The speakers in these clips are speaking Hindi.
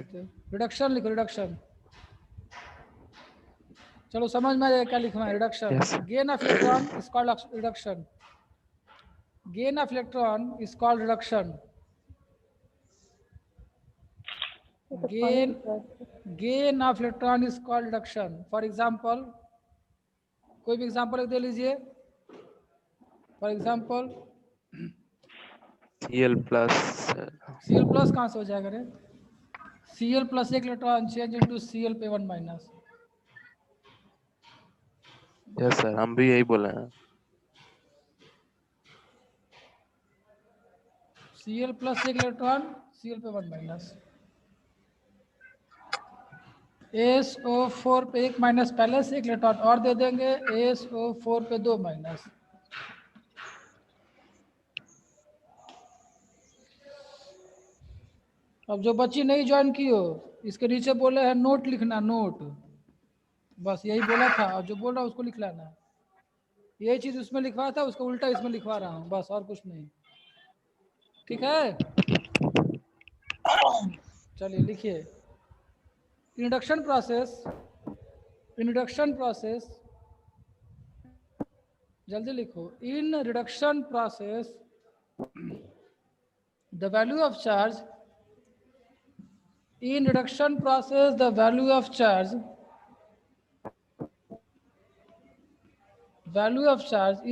सकते हो, रिडक्शन लिखो, रिडक्शन। चलो समझ में आ जाएगा क्या लिखना है, reduction. Gain of electron is called reduction, gain of electron is called reduction, gain of electron is called reduction. For example, कोई भी एग्जाम्पल दे लीजिए। For example Cl plus, Cl plus कहाँ से हो जाएगा रे? Cl प्लस एक इलेक्ट्रॉन चेंज इनटू Cl पे 1 माइनस। यस सर, हम भी यही बोले हैं। Cl प्लस एक इलेक्ट्रॉन Cl पे 1 माइनस। SO4 पे 1 माइनस पहले से, एक इलेक्ट्रॉन और दे देंगे, SO4 पे 2 माइनस। अब जो बच्ची नहीं ज्वाइन की हो, इसके नीचे बोले हैं नोट लिखना, नोट, बस यही बोला था। और जो बोल रहा है उसको लिख लेना। यही चीज उसमें लिखवा था, उसको उल्टा इसमें लिखवा रहा हूँ, बस और कुछ नहीं। ठीक है, चलिए लिखिए। इंडक्शन प्रोसेस, इंडक्शन प्रोसेस, जल्दी लिखो। In reduction process the value of charge, in reduction process the value of charge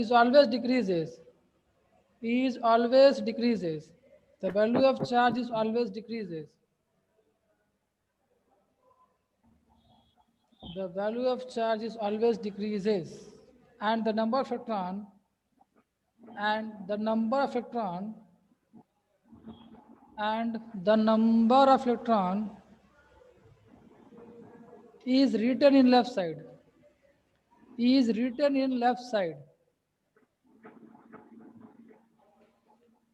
is always decreases, is always decreases, the value of charge is always decreases, the value of charge is always decreases, and the number of electron, and the number of electron, and the number of electron is written in left side, is written in left side,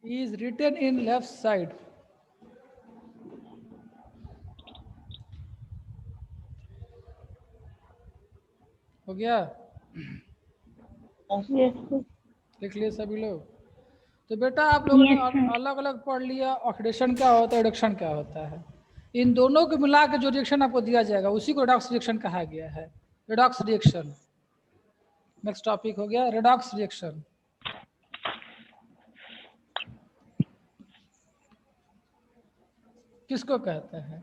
is written in left side. हो गया? लिख लिए सभी लोग? तो बेटा आप लोगों ने अलग अलग पढ़ लिया, ऑक्सीडेशन क्या होता है, रिडक्शन क्या होता है। इन दोनों को मिला के जो रिएक्शन आपको दिया जाएगा उसी को रिडॉक्स रिएक्शन कहा गया है, रिडॉक्स रिएक्शन। नेक्स्ट टॉपिक हो गया रिडॉक्स रिएक्शन। किसको कहते हैं?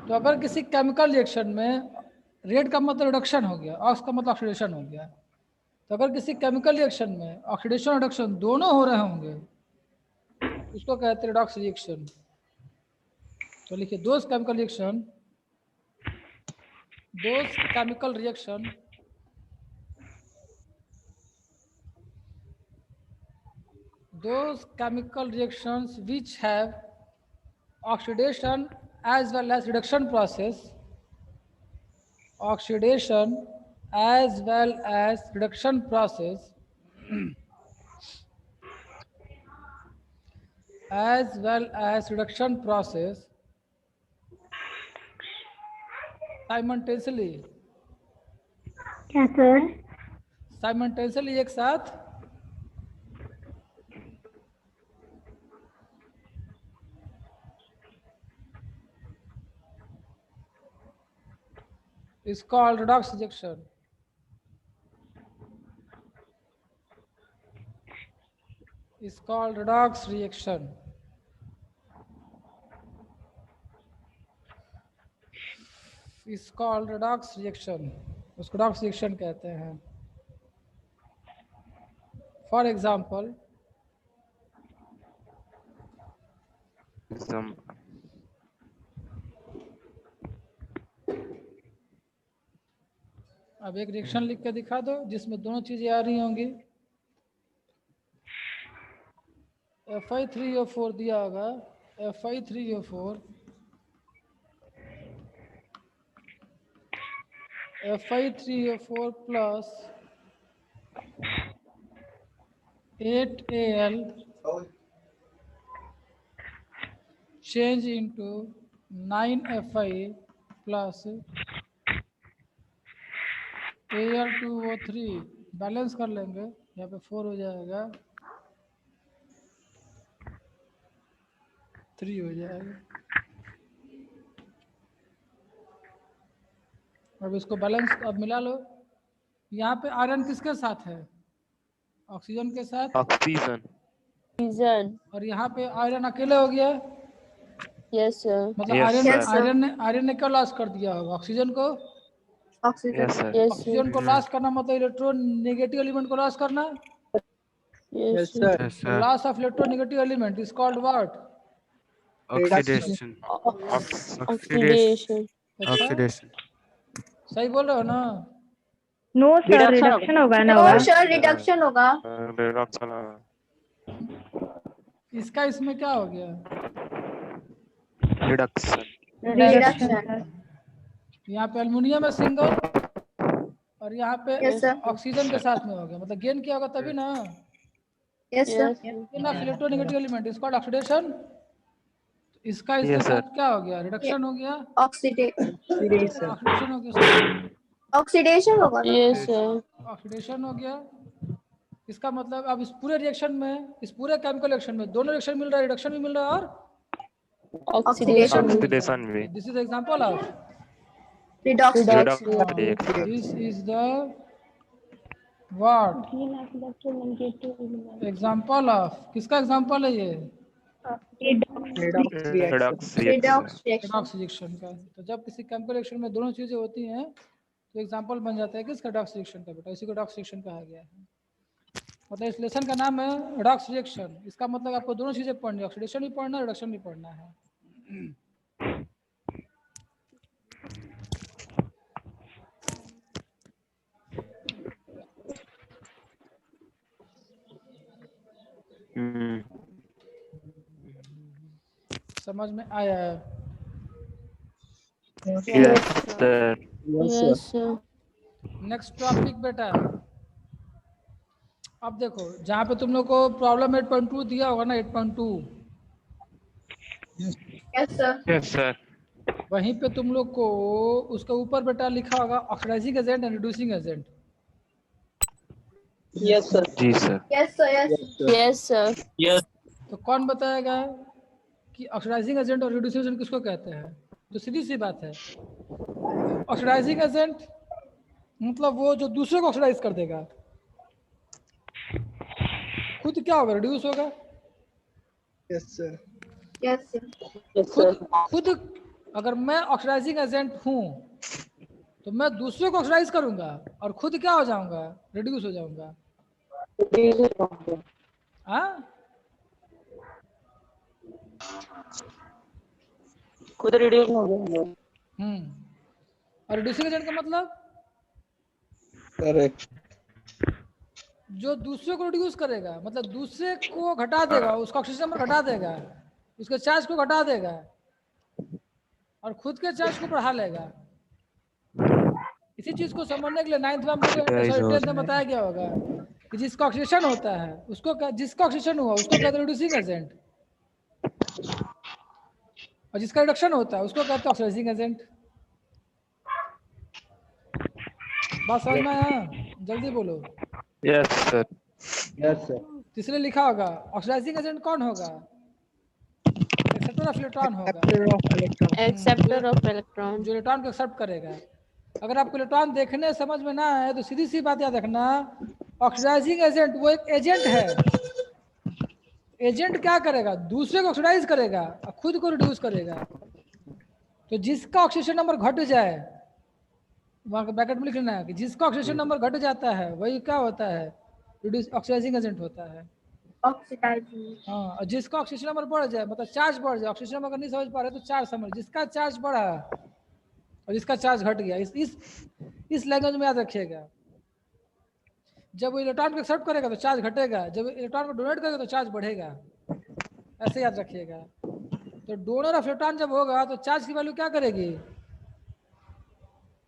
तो अगर किसी केमिकल रिएक्शन में, रेड का मतलब रिडक्शन हो गया, ऑक्स का मतलब ऑक्सीडेशन हो गया, तो अगर किसी केमिकल रिएक्शन में ऑक्सीडेशन रिडक्शन दोनों हो रहे होंगे उसको कहते हैं रिडॉक्स रिएक्शन। तो लिखिए, those chemical reaction, those chemical reaction, those chemical reactions which have oxidation as well as reduction process, oxidation as well as reduction process, as well as reduction process simultaneously, क्या सर? simultaneously एक साथ is called redox reaction, is called redox reaction। is called redox reaction, उसको redox reaction कहते हैं। फॉर एग्जाम्पल, अब एक रिएक्शन लिख के दिखा दो जिसमें दोनों चीजें आ रही होंगी। Fi3O4 दिया होगा, Fi3O4, Fi3O4 plus 8Al change into 9Fi plus Al2O3, balance कर लेंगे, यहाँ पे 4 हो जाएगा, 3 हो जाएगा। अब इसको बैलेंस अब मिला लो। यहाँ पे आयरन किसके साथ है? ऑक्सीजन के साथ। ऑक्सीजन। ऑक्सीजन। और यहाँ पे आयरन अकेले हो गया। Yes sir. मतलब Yes, आयरन sir. आयरन ने क्या लॉस कर दिया होगा? ऑक्सीजन को। Yes sir. यस ऑक्सीजन को लॉस करना मतलब इलेक्ट्रॉन नेगेटिव एलिमेंट को लॉस करना। Yes sir. Yes sir. Loss of electronegative element is called what? Oxidation. Oxidation. अच्छा, ऑक्सीडेशन। सही बोल रहे हो ना? नो सर, रिडक्शन होगा ना नो होगा। सर, रिडक्शन होगा। रिडक्शन। इसका इसमें क्या हो गया? रिडक्शन। रिडक्शन। यहाँ पे एल्युमिनियम है सिंगल और यहाँ पे यस सर। ऑक्सीजन के साथ में हो गया, मतलब गेन किया होगा तभी ना। Yes sir. Gain of electronegative element is called oxidation. इसका इसके Yes, sir. साथ क्या हो गया? रिडक्शन हो गया, ऑक्सीडेशन ऑक्सीडेशन हो गया, ऑक्सीडेशन होगा ना। Yes sir. ऑक्सीडेशन हो गया। इसका मतलब अब इस पूरे रिएक्शन में, इस पूरे केमिकल रिएक्शन में दोनों रिएक्शन मिल रहा है, रिडक्शन भी मिल रहा है और ऑक्सीडेशन। ऑक्सीडेशन भी। This is example of reduction. Reduction. This is the what example of, किसका एग्जांपल है ये? Reduction. Redux reaction. Redox reaction का। तो जब किसी केमिकल रिएक्शन में दोनों चीजें होती हैं तो एग्जांपल बन जाता है किसका? रेडॉक्स रिएक्शन का। बेटा इसी को रेडॉक्स रिएक्शन कहा गया है। मतलब इस लेसन का नाम है रेडॉक्स रिएक्शन। इसका मतलब आपको दोनों चीजें पढ़नी है, ऑक्सीडेशन भी पढ़ना है, रिडक्शन भी पढ़ना है। समझ में आया है? Yes sir. Yes sir. Next topic बेटा, अब देखो जहाँ पे तुम लोग को प्रॉब्लम 8.2 दिया होगा ना, 8.2, यस सर। Yes sir. वहीं पे तुम लोग को उसके ऊपर बेटा लिखा होगा oxidising agent and reducing agent. जी sir. Yes sir. Yes sir. तो कौन बताएगा कि ऑक्सीडाइजिंग एजेंट और रिड्यूसिंग एजेंट किसको कहते हैं? तो सीधी सी बात है, ऑक्सीडाइजिंग एजेंट मतलब वो जो दूसरे को ऑक्सीडाइज कर देगा, खुद क्या होगा? रिड्यूस होगा। Yes sir. खुद अगर मैं ऑक्सीडाइजिंग एजेंट हूं तो मैं दूसरे को ऑक्सीडाइज करूंगा और खुद क्या हो जाऊंगा? रिड्यूस हो जाऊंगा। हाँ, खुद रिड्यूस हो गया। और रिड्यूसिंग एजेंट का मतलब करेक्ट। जो दूसरे को रिड्यूस करेगा, मतलब दूसरे को घटा देगा, उसका ऑक्सीजन नंबर घटा देगा, उसके चार्ज को घटा देगा और खुद के चार्ज को बढ़ा लेगा। इसी चीज को समझने के लिए 9th में हम लोग को, सॉरी 10th में बताया गया होगा कि जिसका ऑक्सीडेशन होता है उसको, जिसका ऑक्सीडेशन हुआ उसको कहते हैं रिड्यूसिंग एजेंट, और जिसका रिडक्शन होता है उसको कहते हैं ऑक्सीडाइजिंग एजेंट। बात समझ में आया? जल्दी बोलो। Yes sir. तीसरे लिखा होगा ऑक्सीडाइजिंग एजेंट कौन होगा? एक्सेप्टर ऑफ इलेक्ट्रॉन होगा, एक्सेप्टर ऑफ इलेक्ट्रॉन। जो इलेक्ट्रॉन को एक्सेप्ट करेगा। अगर आपको इलेक्ट्रॉन देखने समझ में ना आए तो सीधी सी बात याद रखना, ऑक्सीडाइजिंग एजेंट वो एक एजेंट है। एजेंट क्या करेगा? दूसरे को ऑक्सीडाइज करेगा और खुद को रिड्यूस करेगा। तो जिसका ऑक्सीजन नंबर घट जाए, वहां के ब्रैकेट में लिख लेना है कि जिसका ऑक्सीजन नंबर घट जाता है वही क्या होता है? रिड्यूस ऑक्सीडाइजिंग एजेंट होता है। ऑक्सीडाइजिंग। हाँ, और जिसका ऑक्सीजन नंबर बढ़ जाए, मतलब चार्ज बढ़ जाए, ऑक्सीजन नंबर अगर नहीं समझ पा रहे तो चार्ज समझ, जिसका चार्ज बढ़ा और जिसका चार्ज घट गया, इस लैंग्वेज में याद रखिएगा। जब वो इलेक्ट्रॉन को एक्सेप्ट करेगा तो चार्ज घटेगा, जब इलेक्ट्रॉन को डोनेट करेगा तो चार्ज बढ़ेगा। ऐसे याद रखिएगा। तो डोनर ऑफ इलेक्ट्रॉन जब होगा तो चार्ज की वैल्यू क्या करेगी?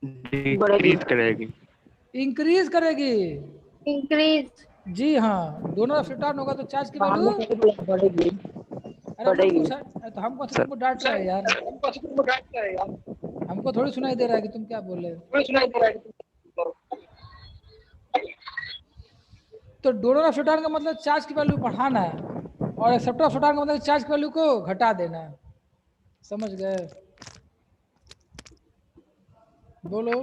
डिक्रीज करेगी। इंक्रीज करेगी। इंक्रीज। जी हाँ, डोनर ऑफ इलेक्ट्रॉन होगा तो चार्ज की वैल्यू बढ़ेगी। अरे तो हमको तुमको डांट रहा है यार, हमको थोड़ी सुनाई दे रहा है कि तुम क्या बोल रहे हो। तो डोनर ऑफ इलेक्ट्रॉन का मतलब चार्ज की वैल्यू बढ़ाना है और एक्सेप्टर ऑफ इलेक्ट्रॉन का मतलब चार्ज की वैल्यू को घटा देना है। समझ गए? बोलो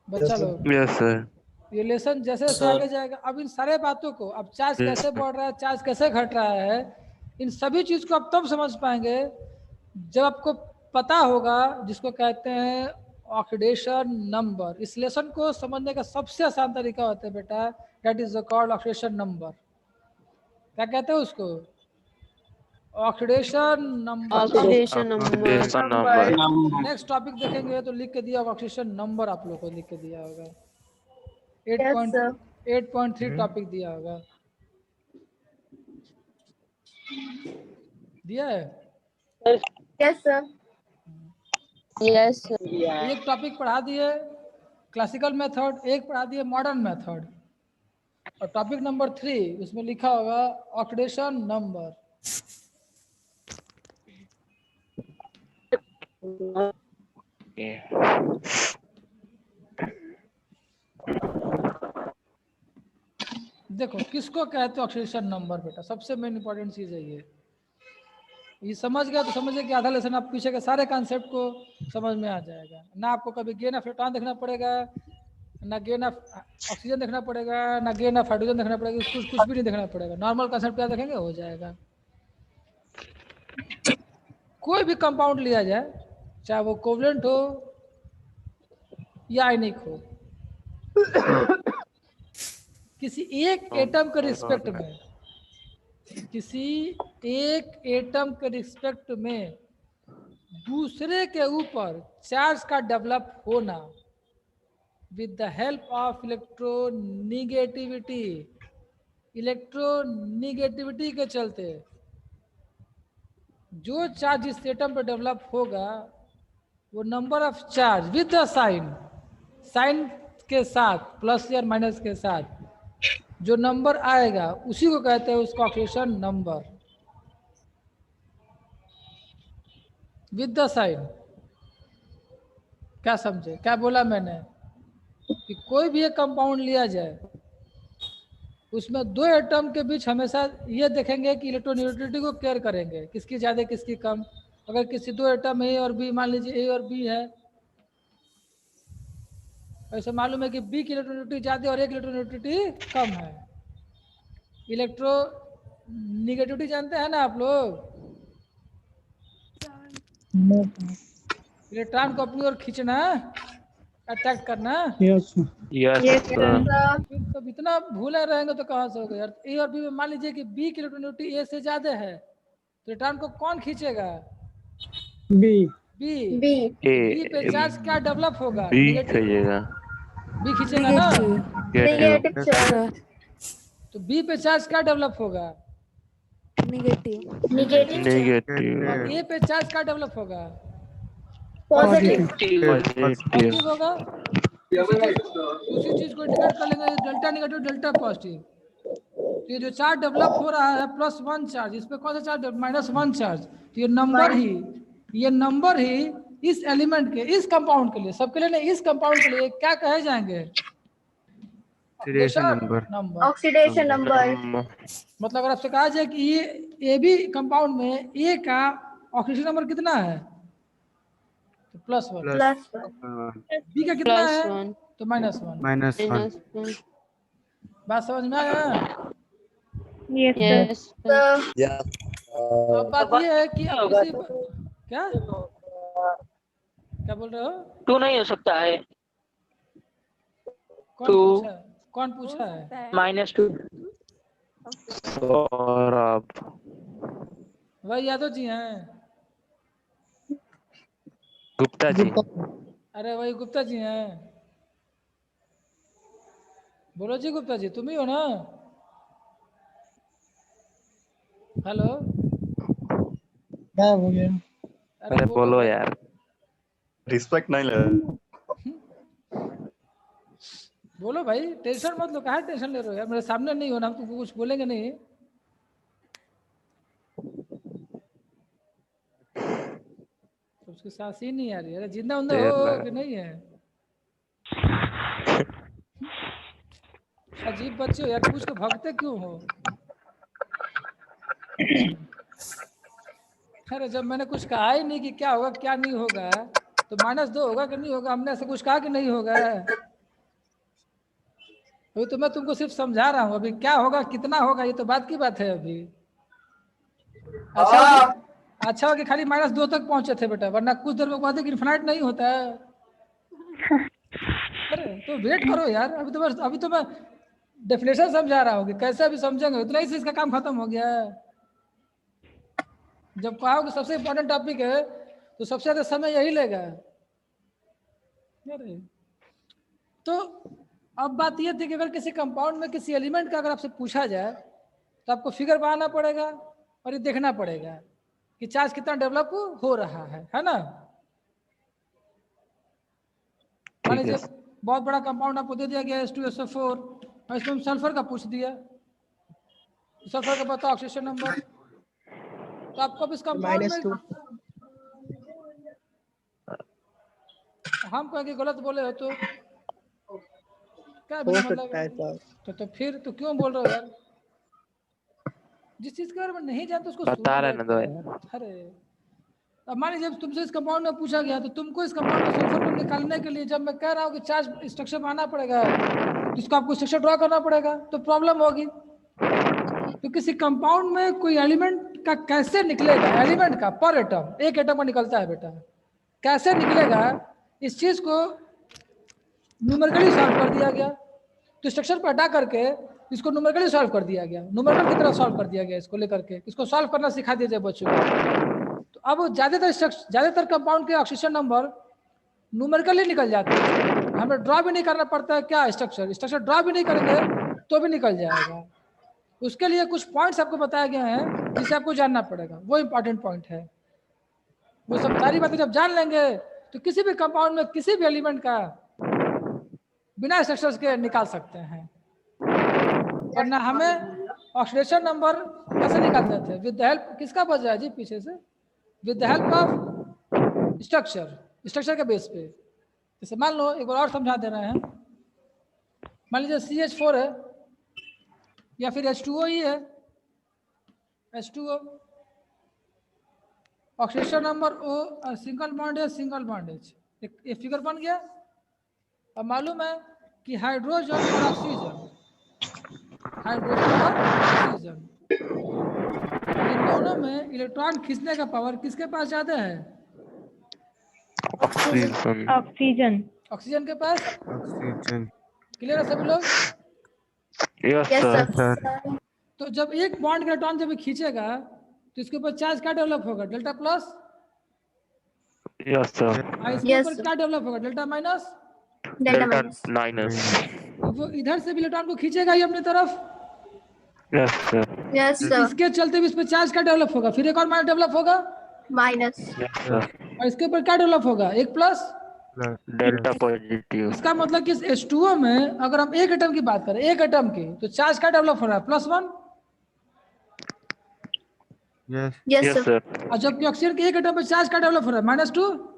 बच्चा लोग। Yes sir. ये लेसन जैसे जैसे आगे जाएगा, अब इन सारे बातों को, अब चार्ज कैसे बढ़ रहा है, चार्ज कैसे घट रहा है, इन सभी चीज को आप तब समझ पाएंगे जब आपको पता होगा जिसको कहते हैं ऑक्सीडेशन नंबर। इस लेसन को समझने का सबसे आसान तरीका होता है बेटा, that is called oxidation number. क्या कहते हैं उसको? Oxidation number. Oxidation number. Oxidation number. Next topic देखेंगे तो लिख के दिया होगा ऑक्सीडेशन नंबर, आप लोगों को लिख के दिया होगा। Yes, sir. 8.3 टॉपिक दिया होगा, दिया है। Yes, sir. Yes, sir. एक टॉपिक पढ़ा दिए क्लासिकल मेथड, एक पढ़ा दिए मॉडर्न मेथड, और टॉपिक नंबर 3 उसमें लिखा होगा ऑक्सीडेशन नंबर। देखो किसको कहते हैं ऑक्सीडेशन नंबर बेटा, सबसे मेन इंपॉर्टेंट चीज है ये समझ गया तो समझिए कि आधा लेसन आप पीछे के सारे कॉन्सेप्ट को समझ में आ जाएगा। ना आपको कभी गेन ऑफ इलेक्ट्रॉन देखना पड़ेगा, ना गेन ऑफ ऑक्सीजन देखना पड़ेगा, ना गेन ऑफ हाइड्रोजन देखना पड़ेगा, कुछ भी नहीं देखना पड़ेगा। नॉर्मल कॉन्सेप्ट क्या देखेंगे, हो जाएगा। कोई भी कंपाउंड लिया जाए, चाहे वो कोवलेंट हो या आयनिक हो, किसी एक एटम के रिस्पेक्ट में, किसी एक एटम के रिस्पेक्ट में दूसरे के ऊपर चार्ज का डेवलप होना with the help of electronegativity. Electronegativity के चलते जो चार्ज इस एटम पर डेवलप होगा वो number of charge with the sign, sign के साथ, प्लस या माइनस के साथ जो नंबर आएगा उसी को कहते हैं उसका oxidation number with the sign. क्या समझे, क्या बोला मैंने? कि कोई भी एक कंपाउंड लिया जाए उसमें दो एटम के बीच हमेशा ये देखेंगे कि इलेक्ट्रोनेगेटिविटी को केयर करेंगे, किसकी ज़्यादा किसकी कम। अगर किसी दो एटम ए और बी, मान लीजिए ए और बी है, ऐसे मालूम है कि बी की इलेक्ट्रोनेगेटिविटी ज़्यादा और एक इलेक्ट्रोनेगेटिविटी कम है। इलेक्ट्रोनेगेटिविटी जानते हैं ना आप लोग? इलेक्ट्रॉन को अपनी ओर खींचना, अट्रैक्ट करना। Yes Yes, sir. sir. तो इतना भूले रहेंगे तो कहाँ से होगा यार। ए और बी में मान लीजिए कि बी की इलेक्ट्रोनेगेटिविटी ए से ज्यादा है, तो इलेक्ट्रॉन को कौन खींचेगा? बी। बी। B. बी पे चार्ज क्या डेवलप होगा? B negative. कहिएगा। बी खींचेगा ना, Negative charge. तो बी पे चार्ज क्या डेवलप होगा? Negative charge. नेगेटिव। और ए पे चार्ज क्या डेवलप होगा? Positive. पॉजिटिव होगा। उसी चीज को इंडिकेट कर लेंगे, डेल्टा नेगेटिव डेल्टा पॉजिटिव। तो ये जो चार्ज डेवलप हो रहा है +1 चार्ज, इस पे कौन सा चार्ज? -1 चार्ज। तो ये नंबर ही इस एलिमेंट के, इस कंपाउंड के लिए, सबके लिए नहीं, इस कंपाउंड के लिए क्या कहे जाएंगे? Oxidation number. Oxidation number. मतलब अगर आपसे कहा जाए कि ये ए बी कंपाउंड में ए का ऑक्सीडेशन नंबर कितना है, तो +1। +1. बी का कितना है, +1. तो -1। -1. बात समझ में आया? Yes, sir. Yes, sir. अब बात ये है कि अब किसी क्या क्या बोल रहे हो? 2 नहीं हो सकता है। कौन तो- पूछा है? कौन पूछा है? -2। सौरभ। वही यादव जी हैं? गुप्ता जी। अरे वही गुप्ता जी हैं। बोलो जी गुप्ता जी, तुम ही हो ना? हेलो। क्या हो गया? अरे बोलो यार। रिस्पेक्ट नहीं ले रहे। बोलो भाई, टेंशन मत लो। कहाँ टेंशन ले रहे हो यार, मेरे सामने नहीं हो ना, हम तुमको कुछ बोलेंगे नहीं। तो उसकी सांस ही नहीं आ रही है। अरे जिंदा उंदा देर हो लगा। कि नहीं है? अजीब बच्चे हो यार, पूछ के भागते क्यों हो? अरे जब मैंने कुछ कहा ही नहीं कि क्या होगा क्या नहीं होगा, तो -2 होगा कि नहीं होगा? हमने ऐसा कुछ कहा कि नहीं होगा? अभी तो मैं तुमको सिर्फ समझा रहा हूँ, अभी क्या होगा कितना होगा ये तो बात की बात है अभी। अच्छा हो कि खाली -2 तक पहुंचे थे बेटा, वरना कुछ देर में बाद इन्फिनाइट नहीं होता है। अरे तो वेट करो यार, अभी तो मैं डेफिनेशन समझा रहा हूँ कि कैसे अभी समझेंगे, उतना ही से इसका काम खत्म हो गया है। जब कहा कि सबसे इम्पोर्टेंट टॉपिक है तो सबसे ज्यादा समय यही लेगा। अरे तो अब बात यह थी कि अगर किसी कंपाउंड में किसी एलिमेंट का अगर आपसे पूछा जाए तो आपको फिगर बनाना पड़ेगा और ये देखना पड़ेगा कि चार्ज कितना डेवलप हो रहा है ना। मान लीजिए बहुत बड़ा कंपाउंड आपको दे दिया गया H2SO4 और इसमें हम सल्फर का पूछ दिया, सल्फर का पता ऑक्सीडेशन नंबर, तो आपको अब इस कंपाउंड में हम कहेंगे गलत बोले हो तो क्या मतलब, तो फिर तो क्यों बोल रहे हो यार? जिस चीज के बारे में नहीं जानते उसको बता रहे ना दो यार। अरे अब मान लीजिए तुमसे इस कंपाउंड में पूछा गया तो तुमको इस कंपाउंड में सल्फर को निकालने के लिए जब मैं कह रहा हूँ कि चार्ज स्ट्रक्चर बनाना पड़ेगा तो इसको आपको स्ट्रक्चर ड्रॉ करना पड़ेगा, तो प्रॉब्लम होगी। तो किसी कंपाउंड में कोई एलिमेंट का कैसे निकलेगा, एलिमेंट का पर एटम, एक एटम का निकलता है बेटा, कैसे निकलेगा इस चीज को न्यूमेरिकली सॉल्व कर दिया गया। तो स्ट्रक्चर पर हटा करके इसको न्यूमेरिकली सॉल्व कर दिया गया, न्यूमेरिकल की तरह सॉल्व कर दिया गया इसको लेकर के, इसको सॉल्व करना सिखा दिया जाए बच्चों को। तो अब ज्यादातर कंपाउंड के ऑक्सीजन नंबर न्यूमेरिकली निकल जाते हैं, हमें ड्रॉ भी नहीं करना पड़ता है। क्या स्ट्रक्चर ड्रॉ भी नहीं करेंगे तो भी निकल जाएगा। उसके लिए कुछ पॉइंट्स आपको बताया गया है जिसे आपको जानना पड़ेगा, वो इंपॉर्टेंट पॉइंट है। वो सब सारी बातें जब जान लेंगे तो किसी भी कंपाउंड में किसी भी एलिमेंट का बिना स्ट्रक्चर्स के निकाल सकते हैं। वरना हमें ऑक्सीडेशन नंबर कैसे निकालते थे? विद द हेल्प, किसका बज रहा है जी पीछे से? With the help of structure के बेस पे। जैसे मान लो एक बार और समझा दे रहे हैं, मान लीजिए CH4 है या फिर H2O ही है, H2O oxidation number O, single bond है, सिंगल बॉन्ड H, एक फिगर बन गया। अब मालूम है कि हाइड्रोजन और ऑक्सीजन इन दोनों में इलेक्ट्रॉन खींचने का पावर किसके पास ज्यादा है? ऑक्सीजन के पास। क्लियर है सभी लोग? Yes sir. तो जब एक बॉन्ड का इलेक्ट्रॉन जब खींचेगा तो इसके ऊपर चार्ज क्या डेवलप होगा? Delta plus. Yes sir. इसके ऊपर क्या डेवलप होगा? Delta minus. वो इधर से भी इलेक्ट्रॉन को खींचेगा ही अपनी तरफ। Yes sir. Yes sir. इसके चलते भी इस पे चार्ज क्या डेवलप होगा? फिर एक और माइनस डेवलप होगा, माइनस। Yes sir. और इसके ऊपर क्या डेवलप होगा? एक प्लस, डेल्टा पॉजिटिव। इसका मतलब कि इस H2O में अगर हम एक एटम की बात करें, एक एटम की, तो चार्ज क्या डेवलप हो रहा है? +1। Yes sir. और जबकि ऑक्सीजन के एक एटम पे चार्ज क्या डेवलप हो रहा है? -2।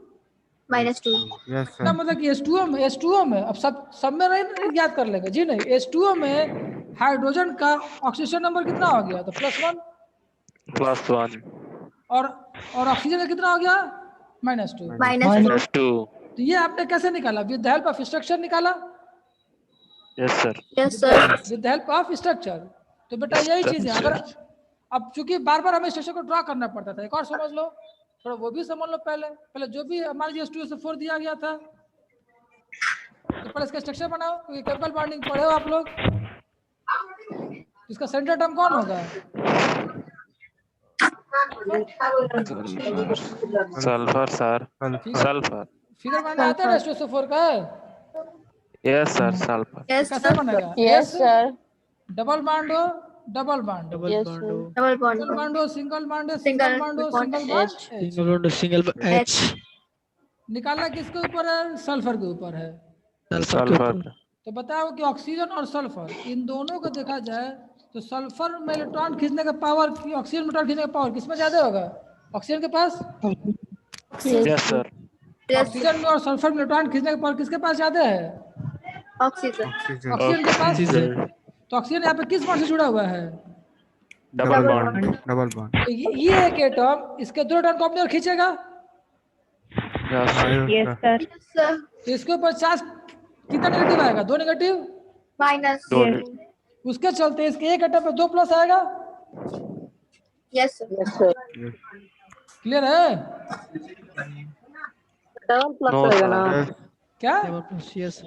-2। इसका मतलब कि H2O में अब सब में नहीं याद कर लेंगे जी, नहीं, H2O में हाइड्रोजन का ऑक्सीजन नंबर कितना हो गया? तो +1। और ऑक्सीजन का कितना हो गया? -2। -2। तो ये आपने कैसे निकाला? With the help of structure निकाला। Yes sir. Yes sir. With the help of structure. तो बेटा यही चीज है। अगर अब चूंकि बार बार हमें स्ट्रक्चर को ड्रॉ करना पड़ता था, एक और समझ लो, थोड़ा वो भी समझ लो। पहले जो भी मान लीजिए H2SO4 दिया गया था तो पहले इसका स्ट्रक्चर बनाओ, क्योंकि केमिकल बॉन्डिंग पढ़े हो आप लोग। इसका सेंटर टर्म कौन होगा? Sulphur sir. सल्फर। फिगर बनाना आता है H2SO4 का? Yes sir. सल्फर। कैसे बनेगा? Yes sir. डबल बॉन्ड हो, डबल बॉन्ड हो, yes sir. Double bond. Single bond हो, सिंगल बॉन्ड हो, सिंगल सिंगल बॉन्ड हो, bond single bond H। H। Single H। निकालना किसके ऊपर है? सल्फर के ऊपर है। सल्फर। तो बताओ कि ऑक्सीजन और सल्फर इन दोनों को देखा जाए तो सल्फर में इलेक्ट्रॉन खींचने का पावर ऑक्सीजन में इलेक्ट्रॉन खींचने का पावर किसमें ज्यादा होगा? ऑक्सीजन के पास। Yes sir. ऑक्सीजन में और सल्फर में इलेक्ट्रॉन खींचने का पावर किसके पास ज्यादा है? ऑक्सीजन। ऑक्सीजन के पास। तो ऑक्सीजन यहाँ पे किस बॉन्ड से जुड़ा हुआ है? Double bond. तो ये एक एटम इसके दो इलेक्ट्रॉन को अपनी ओर खींचेगा। Yes, sir. Yes, sir. तो इसके ऊपर चार्ज कितना नेगेटिव आएगा? 2 नेगेटिव। Minus दो Yes. उसके चलते इसके एक एटम पे 2 प्लस आएगा। Yes, sir. Yes sir clear है? डबल प्लस नो रहेगा ना सर क्या? Yes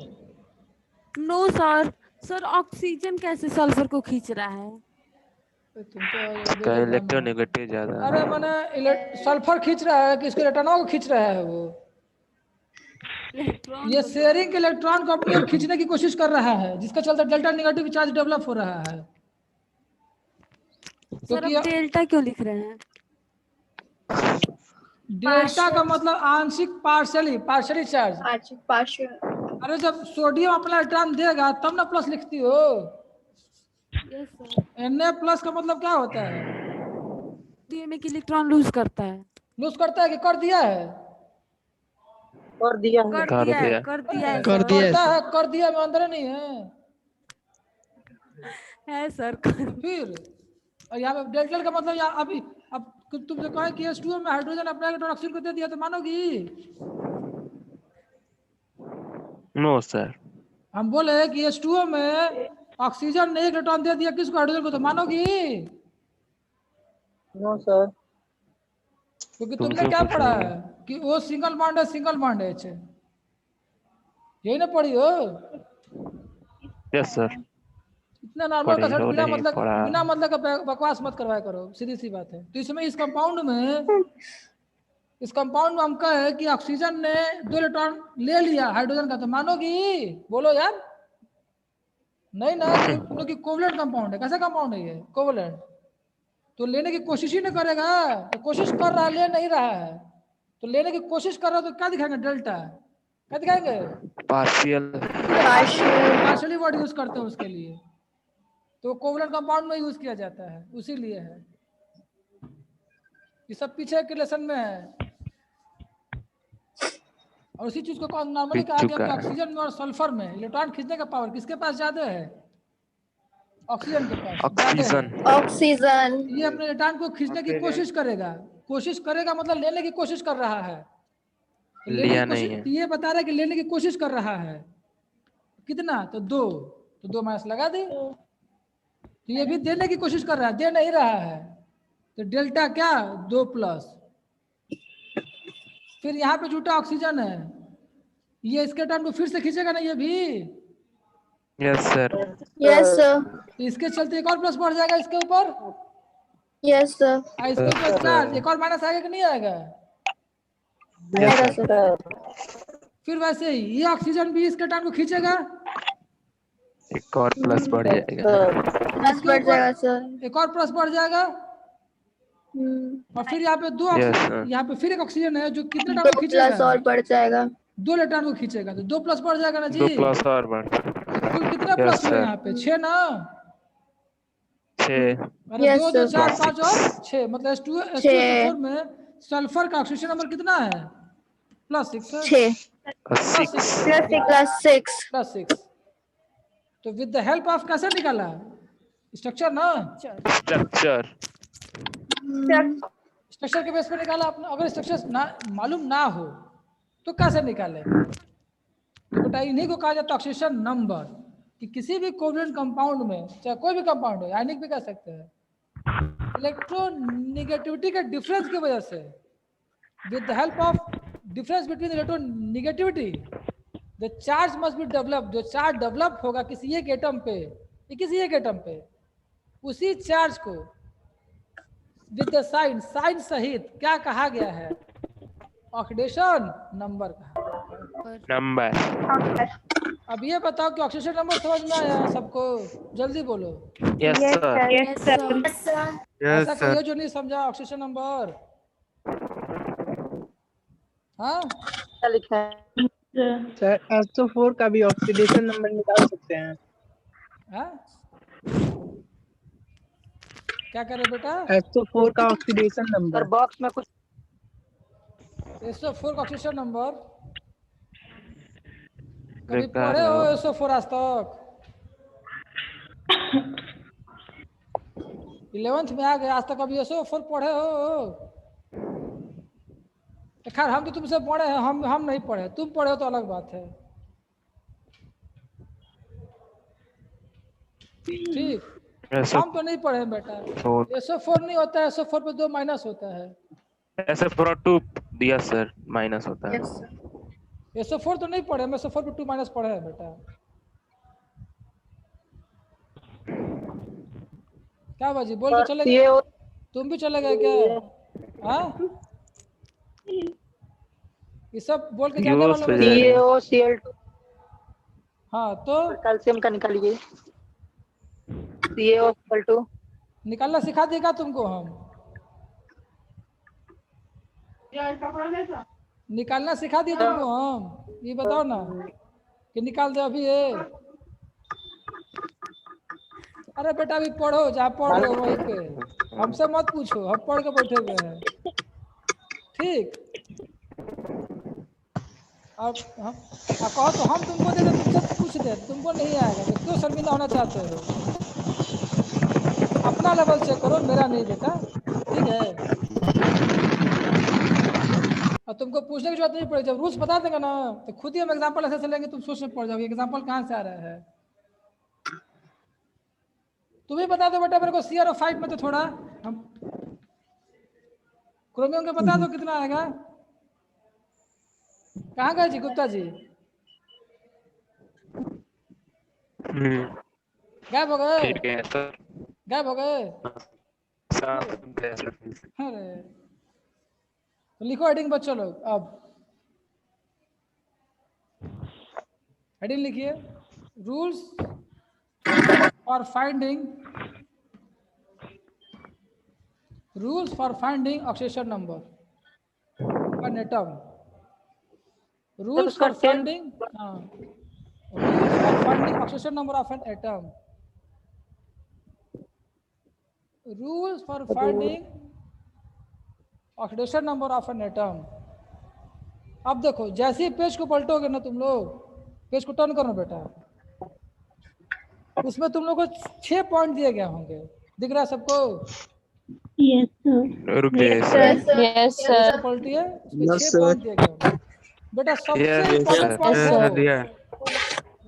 no sir sir oxygen कैसे सल्फर को खींच रहा है? इसका इलेक्ट्रोनेगेटिव ज्यादा अरे मैंने सल्फर खींच रहा है कि इसके इलेक्ट्रॉनों को खींच रहा है वो? इलेक्ट्रॉन ये शेयरिंग इलेक्ट्रॉन को अपनी ओर खींचने की कोशिश कर रहा है, जिसका चलते डेल्टा नेगेटिव चार्ज डेवलप हो रहा है। सर अब डेल्टा क्यों लिख रहे हैं? डेल्टा का मतलब आंशिक, पार्शियली चार्ज। Partial. अरे जब सोडियम अपना इलेक्ट्रॉन देगा तब ना प्लस लिखती हो। यस सर Na प्लस का मतलब क्या होता है? में कि इलेक्ट्रॉन लूज करता है। लूज करता है कि कर दिया है? कर दिया है कर दिया कर दिया है कर दिया है करता सर। है, कर दिया में अंदर नहीं है। है सर फिर और यहाँ पे डेल्टा का मतलब यहाँ अभी अब तुम जो कहे कि H2O में हाइड्रोजन अपना इलेक्ट्रॉन ऑक्सीजन को दे दिया तो मानोगी? नो सर हम बोले कि H2O में ऑक्सीजन ने एक इलेक्ट्रॉन दे दिया किसको? हाइड्रोजन को, तो मानोगी? नो सर क्योंकि तुमसे तुमने क्या पढ़ा पूछूंगा। है कि वो सिंगल बॉन्ड है, सिंगल बॉन्ड है। यही ना पढ़ी हो? यस सर इतना नॉर्मल पढ़ी का हो बिना नहीं मतलब पढ़ा। बिना मतलब का बकवास मत करवाया करो, सीधी सी बात है। तो इसमें इस कंपाउंड में हम कहे कि ऑक्सीजन ने 2 इलेक्ट्रॉन ले लिया हाइड्रोजन का, तो मानोगी? बोलो यार। नहीं ना, क्योंकि कोवलेंट कंपाउंड है। कैसा कंपाउंड है ये? कोवलेंट। तो लेने की कोशिश ही नहीं करेगा, तो कोशिश कर रहा है, ले नहीं रहा है। तो लेने की कोशिश कर रहा है तो क्या दिखाएंगे? डेल्टा। क्या दिखाएंगे? पार्शियल पार्शियली वर्ड यूज करते हैं उसके लिए, तो कोवलेंट कंपाउंड में यूज किया जाता है, उसीलिए है। ये सब पीछे के लेसन में है। और उसी चीज को नॉर्मली कहा गया कि ऑक्सीजन में और सल्फर में इलेक्ट्रॉन खींचने का पावर किसके पास ज्यादा है? ऑक्सीजन के पास ज्यादा है। Oxygen. ये अपने इलेक्ट्रॉन को खींचने की कोशिश करेगा मतलब लेने की कोशिश कर रहा है। तो लेने लिया की नहीं कोशिश, है। ये बता रहा है कि लेने की कोशिश कर रहा है। कितना? तो 2। तो 2 माइनस लगा दी। तो ये भी देने की कोशिश कर रहा है, दे नहीं रहा है। तो डेल्टा क्या? 2 प्लस। फिर यहाँ पे जुटा ऑक्सीजन है, ये इसके टाइम को फिर से खींचेगा ना ये भी। Yes sir Yes, sir. तो इसके चलते एक और प्लस बढ़ जाएगा इसके ऊपर, Yes, sir. और इसके ऊपर चार्ज एक और माइनस आएगा कि नहीं आएगा? Yes, sir. फिर वैसे ही ये ऑक्सीजन भी इसके टाइम को खींचेगा, एक और प्लस बढ़ जाएगा। Plus बढ़ जाएगा, sir. एक और प्लस बढ़ जाएगा। और फिर यहाँ पे 2 Yes, ऑक्सीजन, sir. यहाँ पे फिर एक ऑक्सीजन है जो कितने टाइम 2 को प्लस खींचेगा? और बढ़ जाएगा. 2 इलेक्ट्रॉन को खींचेगा, तो 2 प्लस बढ़ जाएगा ना जी। 2 प्लस और बढ़ तो कुल कितना Yes, प्लस हुए sir. यहाँ पे? 6 ना? 6 अरे Yes, 2 2 sir. 4 Plus 5 और 6 मतलब H2SO4 में सल्फर का ऑक्सीजन नंबर कितना है? +6 है। 6 6 plus 6. तो विद द हेल्प ऑफ कैसे निकाला? स्ट्रक्चर ना, स्ट्रक्चर स्ट्रक्चर के बेस पे निकाला आपने। अगर स्ट्रक्चर ना मालूम ना हो तो कैसे निकाले? तो बेटा इन्हीं को कहा जाता है ऑक्सीडेशन नंबर, कि किसी भी कोवलेंट कंपाउंड में, चाहे कोई भी कंपाउंड हो, आयनिक भी कह सकते हैं, इलेक्ट्रोनेगेटिविटी के डिफरेंस की वजह से, with the help of difference between electronegativity, the charge must be develop. जो चार्ज डेवलप होगा किसी एक एटम पे, किसी एक एटम पे, उसी चार्ज को विद द साइन सहित क्या कहा गया है? ऑक्सीडेशन नंबर कहा। नंबर। अब ये बताओ कि ऑक्सीडेशन नंबर समझ में आया सबको? जल्दी बोलो। Yes sir Yes, sir. ऐसा कोई है जो नहीं समझा ऑक्सीडेशन नंबर? हाँ, क्या लिखा है? सर SO4 का भी ऑक्सीडेशन नंबर निकाल सकते हैं। हाँ? क्या करे बेटा? SO4 का ऑक्सीडेशन सर नंबर। बॉक्स में कुछ SO4 का ऑक्सीडेशन नंबर कभी बेकार पढ़े हो? है। SO4 आज तक 11th में आ गए, आज तक कभी SO4 पढ़े हो? खैर हम तो तुमसे पढ़े हैं, हम नहीं पढ़े, तुम पढ़े हो तो अलग बात है। ठीक, हम तो नहीं पढ़े हैं बेटा। SO4 नहीं होता है, SO4 पे 2 माइनस होता है। SO4 2 दिया सर, माइनस होता है। Yes, sir. SO4 तो नहीं पढ़े, हम SO4 पे 2 माइनस पढ़े हैं बेटा। क्या बाजी बोल के चले गए? तुम भी चले गए क्या? हाँ, ये सब बोल के जाने वालों में से? CaOCl2 हाँ तो कैल्शियम का निकालिए। CaOCl2 निकालना सिखा देगा तुमको हम? निकालना सिखा दिए तुमको हम? ये बताओ ना कि निकाल दो अभी ये। अरे बेटा अभी पढ़ो, जहाँ पढ़ रहे हो वहीं पे, हमसे मत पूछो, हम पढ़ के बैठे हुए हैं। ठीक, अब हम कहो तो हम तुमको दे दे, तुमसे पूछ दे, तुमको नहीं आएगा तो क्यों शर्मिंदा होना चाहते हो? अपना लेवल चेक करो, मेरा नहीं बेटा, ठीक है? और तुमको पूछने की जरूरत नहीं पड़ेगी, जब रूल्स बता देगा ना तो खुद ही हम एग्जाम्पल ऐसे चलेंगे, तुम सोचने पड़ जाओगे एग्जाम्पल कहाँ से आ रहा है। तुम ही बता दो बेटा मेरे को, CrO5 में तो थोड़ा हम क्रोमियम का बता दो कितना आएगा। कहाँ गए जी गुप्ता जी? गायब हो गए? ठीक है सर। गायब हो गए? सर अरे तो लिखो हेडिंग बच्चों लोग, अब हेडिंग लिखिए, rules for finding oxidation number an atom. Rules for finding oxidation number of an atom. Rules for finding oxidation number of an atom. अब देखो जैसे ही पेज को पलटोगे ना तुम लोग, पेज को टर्न करो बेटा, उसमें तुम लोग को 6 पॉइंट दिए गए होंगे, दिख रहा है सबको? रुक जाइए सर। Yes, sir. पलटिए, उसमें 6 पॉइंट दिए गए होंगे बेटा। सबसे इम्पोर्टेंट पॉइंट है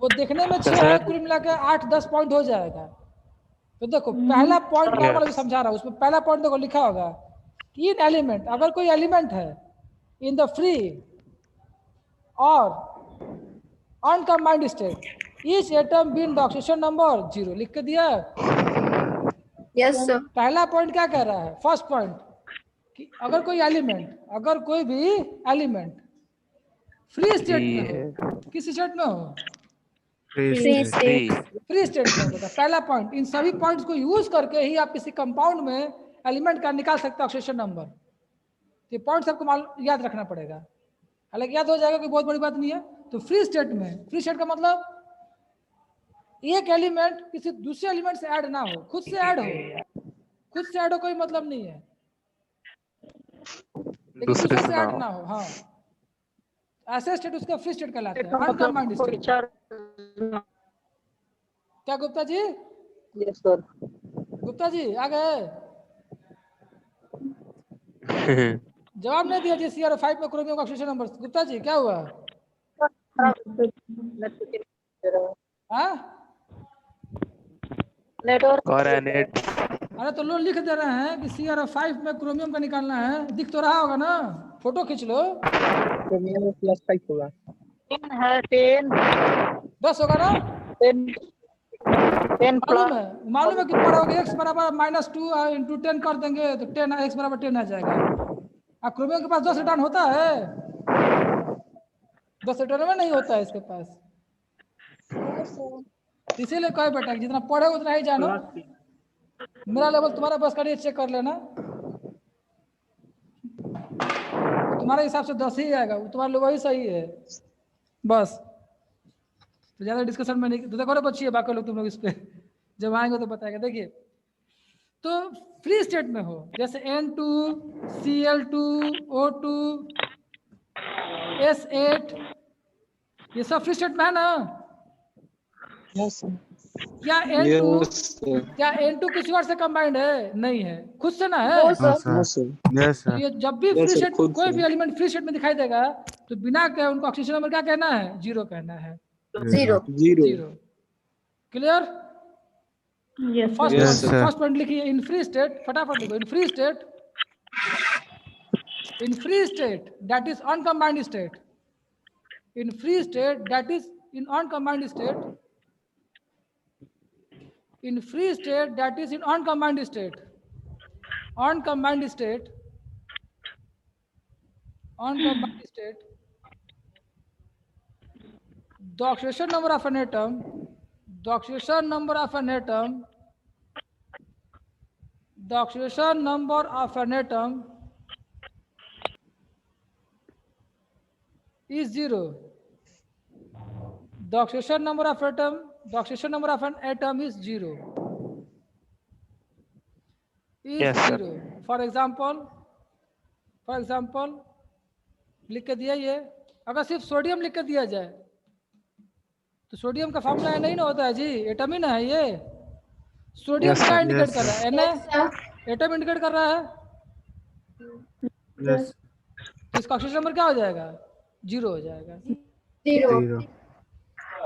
वो देखने में 6 है, कुल मिला के 8-10 पॉइंट हो जाएगा। तो देखो पहला पॉइंट नॉर्मल अभी समझा रहा हूँ, उसमें पहला पॉइंट देखो लिखा होगा कि इन एलिमेंट, अगर कोई एलिमेंट है इन द फ्री और uncombined state, each atom being the oxidation number 0, लिख के दिया। Yes, sir. पहला पॉइंट क्या कह रहा है? फर्स्ट पॉइंट कि अगर कोई भी एलिमेंट फ्री स्टेट में हो, किस स्टेट में हो? Free state. फ्री स्टेट में होता है। पहला पॉइंट, इन सभी पॉइंट्स को यूज करके ही आप किसी कंपाउंड में एलिमेंट का निकाल सकते हैं ऑक्सीडेशन नंबर। ये पॉइंट सबको याद रखना पड़ेगा, हालांकि याद हो जाएगा, कोई बहुत बड़ी बात नहीं है। तो फ्री स्टेट में, फ्री स्टेट का मतलब एक एलिमेंट किसी दूसरे एलिमेंट से ऐड ना हो, खुद से ऐड हो कोई मतलब नहीं है, लेकिन दूसरे से ऐड ना हो। हाँ, ऐसे स्टेट उसका फ्री स्टेट कहलाता है, अनकम्बाइंड स्टेट। क्या गुप्ता जी? Yes sir. गुप्ता जी आ गए? जवाब नहीं दिया जी। CrO5 में क्रोमियम का ऑक्सीडेशन नंबर, गुप्ता जी क्या हुआ? हाँ नेटवर्क अरे तो लोग लिख दे रहे हैं कि CrO5 में क्रोमियम का निकालना है, दिख तो रहा होगा ना, फोटो खींच लो। क्रोमियम +5 होगा। 10 है, 10 होगा ना? 10 मालूम है कितना होगा? x बराबर -2 × 10 कर देंगे तो 10, x बराबर 10 आ जाएगा। अब क्रोमियम के पास 10 रिटर्न होता है? 10 रिटर्न में नहीं होता है इसके पास। इसीलिए कहे बेटा जितना पढ़े उतना ही जानो। मेरा लेवल तुम्हारा बस करिए, चेक कर लेना, तुम्हारे हिसाब से 10 ही आएगा, तुम्हारा लेवल ही सही है बस। तो ज्यादा डिस्कशन में नहीं, तो देखो ना बच्ची है, बाकी लोग तुम लोग इस पे जब आएंगे तो बताएगा। देखिए तो फ्री स्टेट में हो, जैसे N2, Cl2, O2, S8, ये सब फ्री स्टेट में है ना? Yes sir. क्या N2 किसी और से कंबाइंड है? नहीं है, खुद से ना है। तो ये जब भी फ्री स्टेट कोई भी एलिमेंट फ्री स्टेट में दिखाई देगा तो बिना कहे उनको ऑक्सीजन नंबर क्या कहना है? 0 कहना है। 0. 0 clear? Yes, first sir. Yes, sir. First point लिखिए, इन फ्री स्टेट, फटाफट लिखो, in free state that is uncombined state, in free state that is in uncombined state, in free state that is in uncombined state, uncombined state, uncombined state, the oxidation number of an atom, the oxidation number of an atom, the oxidation number of an atom is 0. The oxidation number of atom, the oxidation number of an atom is 0. Is Yes, sir. 0. For example, लिख के दिया ये, अगर सिर्फ सोडियम लिख के दिया जाए तो सोडियम का फॉर्मूला नहीं ना होता है जी, एटम ही ना है ये। सोडियम Yes, क्या sir. इंडिकेट Yes, कर रहा है? एटम इंडिकेट कर रहा है। Yes. तो इसका ऑक्सीजन नंबर क्या हो जाएगा? 0 हो जाएगा। 0.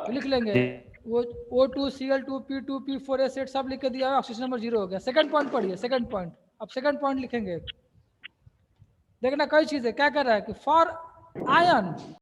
तो लिख लेंगे वो O2 Cl2 P2 P4 acid सब लिख के दिया है, ऑक्सीजन नंबर 0 हो गया। सेकंड पॉइंट पढ़िए, सेकंड पॉइंट। अब सेकंड पॉइंट लिखेंगे, देखना कई चीज है। क्या कर रहा है कि फॉर आयन